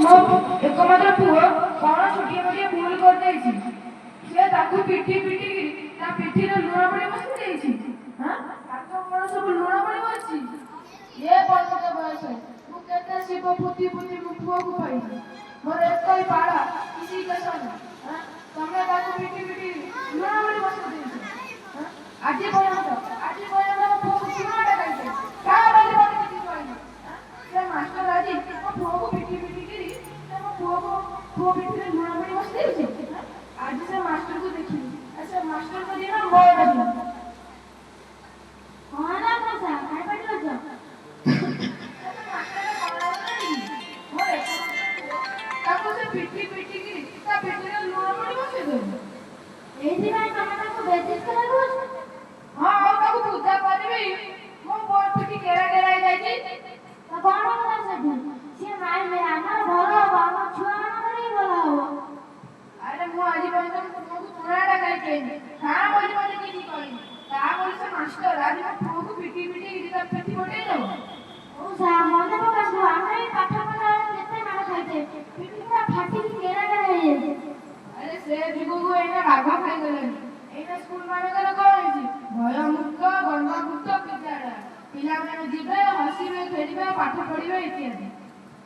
ମୋ ଏକମାତ୍ର ପୁଅ କଣ ଛୋଟିଆ ମୋଟିଆ ଭୁଲ କରିଦେଇଛି, ସେ ତାକୁ ପିଟି ପିଟିକି ତା ପିଠିରେ ଲୁଣ ପାଣି ବସି ଦେଇଛି। ତାଙ୍କ କଣ ସବୁ ଲୁଣ ପାଣି ବସିଛି? ଏ ପର୍ଯ୍ୟନ୍ତ ବୟସ ମୁଁ କେତେ ଶିବ ପୁତି ପୁତି ମୋ ପୁଅକୁ ପାଇଛି, ମୋର ଏକଇ ପାଳ କିଛି କେଶନ, ତମେ ତାକୁ ପିଟି ପିଟି ଲୁଣ ପାଣି ବସି ଦେଇଛ। ଆଜି ପର୍ଯ୍ୟନ୍ତ ମୋ ପୁଅକୁ ଚୁନାଟା ଖାଇছে କାହା ବୋଲି ମତେ କିଛି କହିନି। ସେ ମାଷ୍ଟର ଆଜି ମୋ ପୁଅକୁ ପିଟି ପିଟିକିରି ମୋ ପୁଅ ପିଠିରେ ଲୁଣ ପାଣି ବସି ଦେଇଛି। ଆଜି ସେ ମାଷ୍ଟରକୁ ଦେଖିଲି, ସେ ମାଷ୍ଟରଙ୍କ ଦିନ ମୋର ଦିନ। ତାକୁ ସେ ପିଟି ପିଟିକିରି ତା ପିଠିରେ ଲୁଣ ପାଣି ବସି ଦେଉଛି। ଏଇଥିପାଇଁ ତମେ ତାକୁ ବେଜିତ କରାଉଛ? ହଁ, ଆଉ ତାକୁ ପୂଜା କରିବି। ମୋ ପୁଅ ପିଠି କେରା କେରା ହେଇଯାଇଛି। ତ କଣ କଲା ସେଠୁ? ସିଏ ମାରିଲେ ଆମର ଭଲ ହବ, ଆମ ଛୁଆମାନଙ୍କର ହିଁ ଭଲ ହବ। ଆରେ ମୁଁ ଆଜି ପର୍ଯ୍ୟନ୍ତ ମୋ ପୁଅକୁ ଚୁନାଟା ଖାଇଛି, ଖାଁ ବୋଲି ମତେ କିଛି କହିନି। ତାପରେ ସେ ମାଷ୍ଟର ଆଜି ମୋ ପୁଅକୁ ପିଟି ପିଟିକିରି ତା ପିଠି ପଟେଇ ଦବ। ମନେ ପକାନ୍ତୁ, ଆମେ ପାଠ ପଢା କେତେ ମାଡ଼ ଖାଇଛେ, ପିଠି ପୁରା ଫାଟିକି କେରା କେରା ହେଇଯାଇଛି। ଆରେ ସେ ଯୁଗକୁ ଏଇନା ବାଘ ଖାଇଗଲାଣି। ଏଇନା ସ୍କୁଲ ମାନଙ୍କରେ କଣ ହେଇଛି? ଭୟମୁକ୍ତ ଗନ୍ଧମୁକ୍ତ ବିଦ୍ୟାଳୟ। ପିଲାମାନେ ଯିବେ, ହସିବେ, ଖେଳିବେ, ପାଠ ପଢିବେ ଇତ୍ୟାଦି।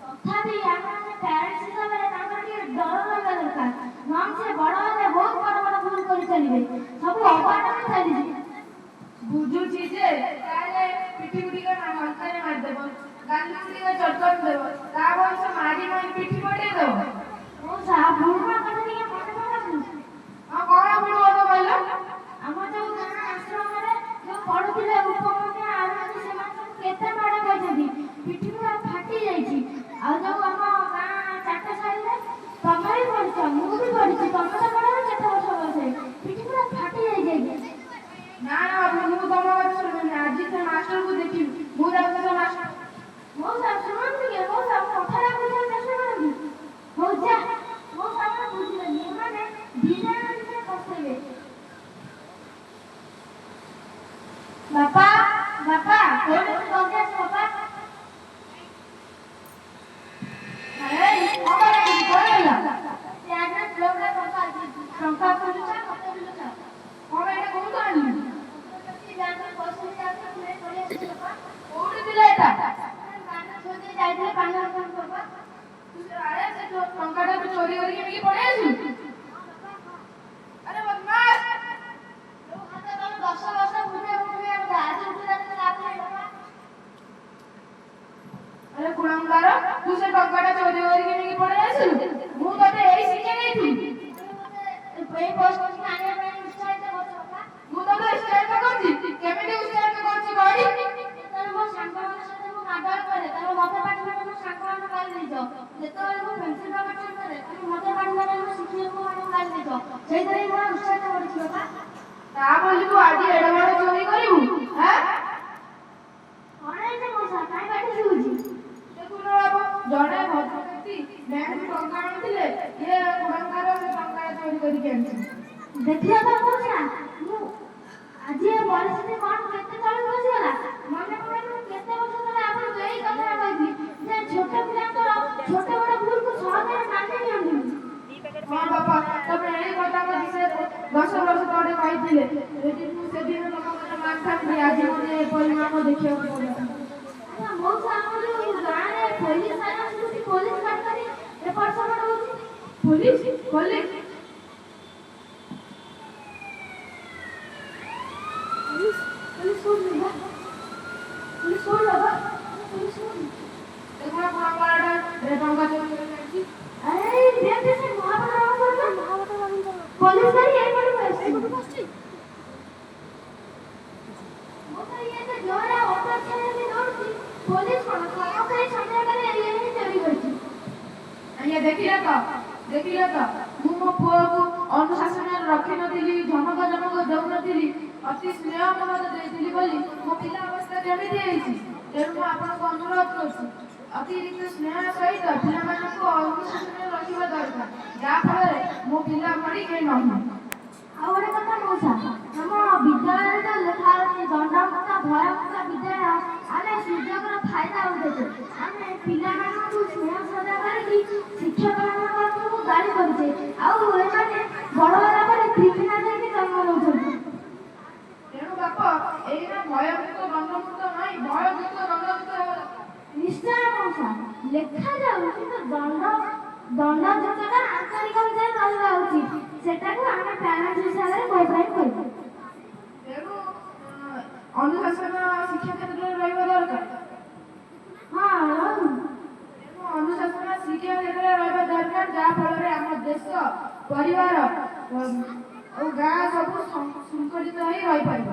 ତଥାପି ଆମେ ପ୍ୟାରେଣ୍ଟସ୍ ହିସାବରେ ତାଙ୍କର ଟିକେ ଡର ରହିବା ଦରକାର, ନହେଲେ ସେ ବଡ଼ ହେଲେ ବହୁତ ବଡ଼ ବଡ଼ ଭୁଲ କରି ଚାଲିବେ, ସବୁ ଅବାଟରେ ଚାଲିଯିବେ। ବୁଝୁଛି ଯେ ତାହେଲେ ପିଠିକୁ ଟିକେ ହଲକାରେ ମାରିଦେବ, ଗାଲକୁ ଟିକେ ଚଟକଣି ଦେବ, ତାପରେ ସେ ମାରି ମାରି ପିଠି ପଟେଇ ଦବ। ପୁରୁଣା କଥା ଟିକେ ମନେ ପକାନ୍ତୁ। ହଁ, କଣ ପୁରୁଣା କଥା କହିଲ? ଆମ ଯୋଉ ଗାଁ ଆଶ୍ରମରେ ଯୋଉ ପଢୁଥିଲେ ଉପମନ୍ୟା ଆରମାନି, ସେମାନେ ସବୁ କେତେ ମାଡ଼ ଖାଇଛନ୍ତି, ପିଠି ପୁରା ଫାଟି ଯାଇଛି। ଆଉ ଯୋଉ ଆମ ଗାଁ ଚାଟଶାଳୀରେ ତମେ ବି ପଢିଛ, ମୁଁ ବି ପଢିଛି, ତମେ ତ ପଢିବ କେତେ ବର୍ଷ ବୟସରେ, ପିଠି ପୁରା ଫାଟି ଯାଇଛି। ନା ମୁଁ ତମ କଥା ଶୁଣିନି, ଆଜି ସେ ମାଷ୍ଟରକୁ ଦେଖିବି, ମୁଁ ଯାଉଛି ସେ ମାଷ୍ଟର। ଶୁଣନ୍ତୁ ଟିକେ, ମୋ କଥାଟା ବୁଝିବାକୁ ଚେଷ୍ଟା କରନ୍ତୁ। ହଉ ଯା, ମୋ ସାଙ୍ଗରେ ବୁଝିଲେନି, ଏମାନେ ଦି ଜଣ ଭିତରେ ପଶେଇବେ। ବାପା ବାପା କୋଉଠି ଜଲ୍ଦି ଆସ ବାପା। ଟଙ୍କା ଖୋଜୁଛ, ମତେ ବୁଲୁଛ। କଣ ଏଇଟା କୋଉଠୁ ଆଣିଲି? କୋଉଠି ଥିଲା ଏଟା? ଯାଇଥିଲେ ପାନ ଦୋକାନ ବାପା। ଆରେ ସେ ଟଙ୍କାଟାକୁ ଚୋରି କରିକି ନେଇକି ପଳେଇ ଆସିଲୁ? ଆରେ ବଦମାସ! ତମେ 10 ବର୍ଷ ପୂର୍ବେ ଉଠିବେ, ଆଜି ଉଠିଲେ ଲାଭ ନାହିଁ ବାପା। ଆରେ କୁଳାଙ୍ଗାର, ତୁ ସେ ଟଙ୍କାଟା ଚୋରି କରିକି ନେଇକି ପଳେଇ ଆସିଲୁ? ମୁଁ ତତେ ଏଇ ଶିକ୍ଷା ଦେଇଥିଲି। ଏଇ ପରିସ୍ଥିତିକୁ ଆଣିବା ପାଇଁ ଉତ୍ସାହିତ କରୁଛ ବାପା। ମୁଁ ତତେ ଉତ୍ସାହିତ କରୁଛି? କେମିତି ଉତ୍ସାହିତ କରୁଛି କହିଲୁ? ଯେତେବେଳେ ମୋ ସାଙ୍ଗମାନଙ୍କ ସହିତ ମୁଁ ମାଡଗୋଳ କରେ, ତମେ ମତେ ପାଟି କରି ମୋ ସାଙ୍ଗମାନଙ୍କୁ ଗାଳି ଦେଇଛ। ଯେତେବେଳେ ମୁଁ ପେନ୍ସିଲ କାଟୁଛି କରେ, ତମେ ମତେ ପାଟି କରି ମୋ ଶିକ୍ଷକମାନଙ୍କୁ ଗାଳି ଦେଇଛ। ସେଇଥିରେ ମୁଁ ଉତ୍ସାହିତ କରୁଛି ବାପା। ତା ବୋଲି ତୁ ଆଜି ଏଡେ ବଡ ଚୋରି କରିବୁ? କଣ ହେଇଛି ମଉସା, କାଇଁ ପାଟି ଶୁଭୁଛି? ଦେଖୁନ ବାବୁ, ଜଣେ ଭଦ୍ର ବ୍ୟକ୍ତି ବ୍ୟାଙ୍କରୁ ଟଙ୍କା ଆଣିଥିଲେ, ଇଏ କୁଳାଙ୍ଗାର ସେ ଟଙ୍କା ଚୋରି କରିକି ଆଣିଛି। ଦେଖିଲ ତ ମଉସା, ମୁଁ ଆଜି ଏ ପରିସ୍ଥିତି କଣ କେତେ ତଳକୁ ଖସିଗଲା। ମନେ ପକାନ୍ତୁ, କେତେ ବର୍ଷ ତଳେ ଆପଣଙ୍କୁ ଏଇ କଥାଟା କହିଥିଲି ଯେ ଛୋଟ ପିଲାଙ୍କର ଛୋଟ ବଡ ଭୁଲକୁ ସହଜରେ ମାନି ନିଅନ୍ତୁନି। ହଁ ବାପା, ତମେ ଏଇ କଥା ମତେ ସେ 10 ବର୍ଷ ତଳେ କହିଥିଲେ। ଯଦି ମୁଁ ସେଦିନ ତମ କଥା ମାନିଥାନ୍ତି, ଆଜି ମୋତେ ଏ ପରିଣାମ ଦେଖିବାକୁ ପଡିଥାନ୍ତା। ଆଚ୍ଛା ମଉସା, ଆମ ଯୋଉ ଗାଁରେ ପୋଲିସ ଆସୁଛି, ପୋଲିସ ଗାଡ଼ି କରି ଏପଟ ସେପଟ ହଉଛି। ପୋଲିସ? ପୋଲିସ? ଦେଖୁନ କୁଳାଙ୍ଗାରଟା ଟଙ୍କା ଚୋରି କରିକି ଆଣିଛି। ପୋଲିସ ଗାଡ଼ି ଏଇପଟକୁ ଆସିଛି। ମଉସା, ଇଏ ଏତେ ଜୋରରେ ଅଟୋ ଚଲେଇକି ଦୌଡୁଛି, ପୋଲିସ କଣ ସମସ୍ତେ ସନ୍ଦେହରେ ଇଏ ହିଁ ଚୋରି କରିଛି। ଆଜ୍ଞା, ଦେଖିଲ ତ, ମୁଁ ମୋ ପୁଅକୁ ଅନୁଶାସନରେ ରଖିନଥିଲି, ଜମକ ଦେଉନଥିଲି, ଅତି ସ୍ନେହ ମମତା ଦେଇଥିଲି ବୋଲି ମୋ ପିଲା ଅବସ୍ଥା କେମିତି ହେଇଛି। ତେଣୁ ମୁଁ ଆପଣଙ୍କୁ ଅନୁରୋଧ କରୁଛି, ଅତିରିକ୍ତ ସ୍ନେହ ସହିତ ପିଲାମାନଙ୍କୁ ଅନୁଶାସନରେ ରଖିବା ଦରକାର, ଯାହାଫଳରେ ମୋ ପିଲା ଭଳି କେହି ନ ହୁଏ। ଆଉ ଗୋଟେ କଥା ମଉସା, ଆମ ବିଦ୍ୟାଳୟରେ ଯୋଉ ଲେଖା ଅଛି ଦଣ୍ଡମୁକ୍ତ ଭୟମୁକ୍ତ ବିଦ୍ୟାଳୟ, ଆମେ ସୁଯୋଗର ଫାଇଦା ଉଠେଇଛୁ। ଆମେ ପିଲାମାନଙ୍କୁ ସ୍ନେହ ଶ୍ରଦ୍ଧା କରିକି ଦଣ୍ଡଯୁକ୍ତ ଦଣ୍ଡମୁକ୍ତ ନାହିଁ, ଭୟଯୁକ୍ତ ଦଣ୍ଡଯୁକ୍ତ ହେବା ଦରକାର। ନିଶ୍ଚୟ ମଉସା, ଲେଖାଯାଉ କିନ୍ତୁ ଦଣ୍ଡଯୁକ୍ତଟା ଆଞ୍ଚଳିକ ଭିତରେ ରହିବା ଉଚିତ। ସେଟାକୁ ଆମେ ପ୍ୟାରେଣ୍ଟସ୍ ହିସାବରେ କୋଅପରେଟ୍ କରିବୁ। ତେଣୁ ଅନୁଶାସନ ଶିକ୍ଷା କ୍ଷେତ୍ରରେ ରହିବା ଦରକାର। ହଁ ରହୁ। ତେଣୁ ଅନୁଶାସନ ଶିକ୍ଷା କ୍ଷେତ୍ରରେ ରହିବା ଦରକାର, ଯାହା ଫଳରେ ଆମ ଦେଶ, ପରିବାର ଓ ଗାଁ ସବୁ ଶୃଙ୍ଖଳିତ ହୋଇ ରହିପାରିବ।